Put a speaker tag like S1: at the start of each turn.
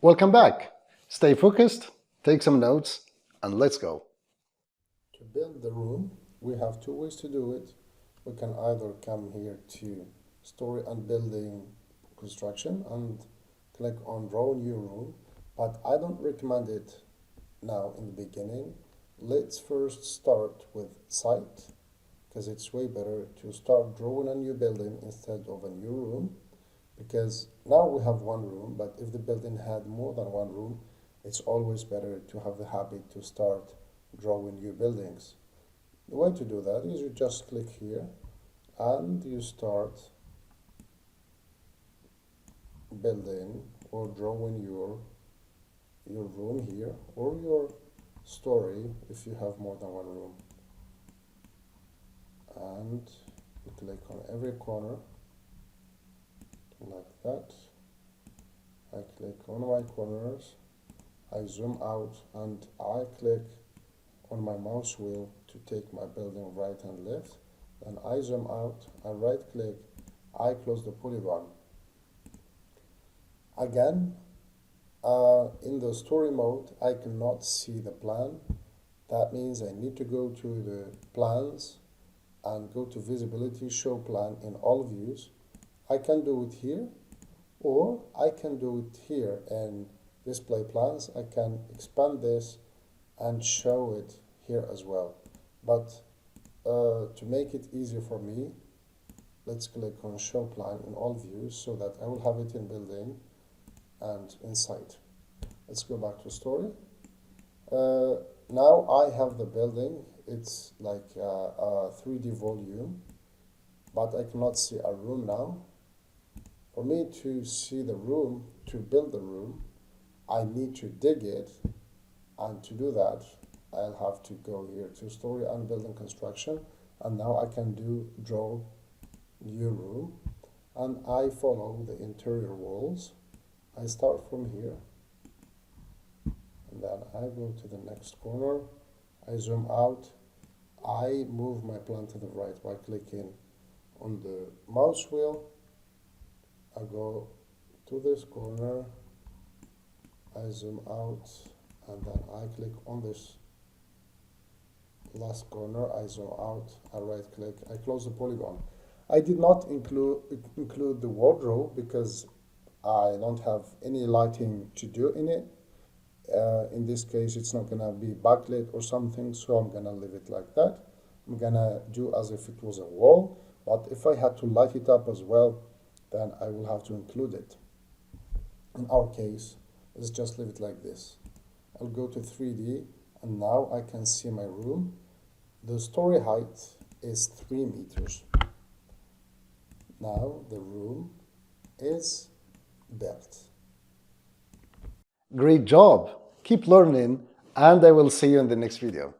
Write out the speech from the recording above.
S1: Welcome back. Stay focused, take some notes, and let's go.
S2: To build the room, we have two ways to do it. We can either come here to Story and Building Construction and click on Draw New Room, but I don't recommend it now in the beginning. Let's first start with Site, because it's way better to start drawing a new building instead of a new room, because now we have one room, but if the building had more than one room, it's always better to have the habit to start drawing new buildings. The way to do that is you just click here and you start building or drawing your room here or your story if you have more than one room. And you click on every corner like that. I click on my corners, I zoom out and I click on my mouse wheel to take my building right and left. Then I zoom out, I right click, I close the polygon. Again, in the story mode, I cannot see the plan. That means I need to go to the plans and go to visibility, show plan in all views. I can do it here, or I can do it here in display plans. I can expand this and show it here as well. But to make it easier for me, let's click on show plan in all views so that I will have it in building and in site. Let's go back to story. Now I have the building. It's like a 3D volume, but I cannot see a room now. For me to see the room, to build the room, I need to dig it, and to do that I'll have to go here to story and building construction, and now I can draw new room, and I follow the interior walls. I start from here and then I go to the next corner, I zoom out, I move my plan to the right by clicking on the mouse wheel. I go to this corner, I zoom out, and then I click on this last corner, I zoom out, I right click, I close the polygon. I did not include the wardrobe because I don't have any lighting to do in it. In this case, it's not gonna be backlit or something, so I'm gonna leave it like that. I'm gonna do as if it was a wall, but if I had to light it up as well, then I will have to include it. In our case, let's just leave it like this. I'll go to 3D, and now I can see my room. The story height is 3 meters. Now the room is built.
S1: Great job! Keep learning, and I will see you in the next video.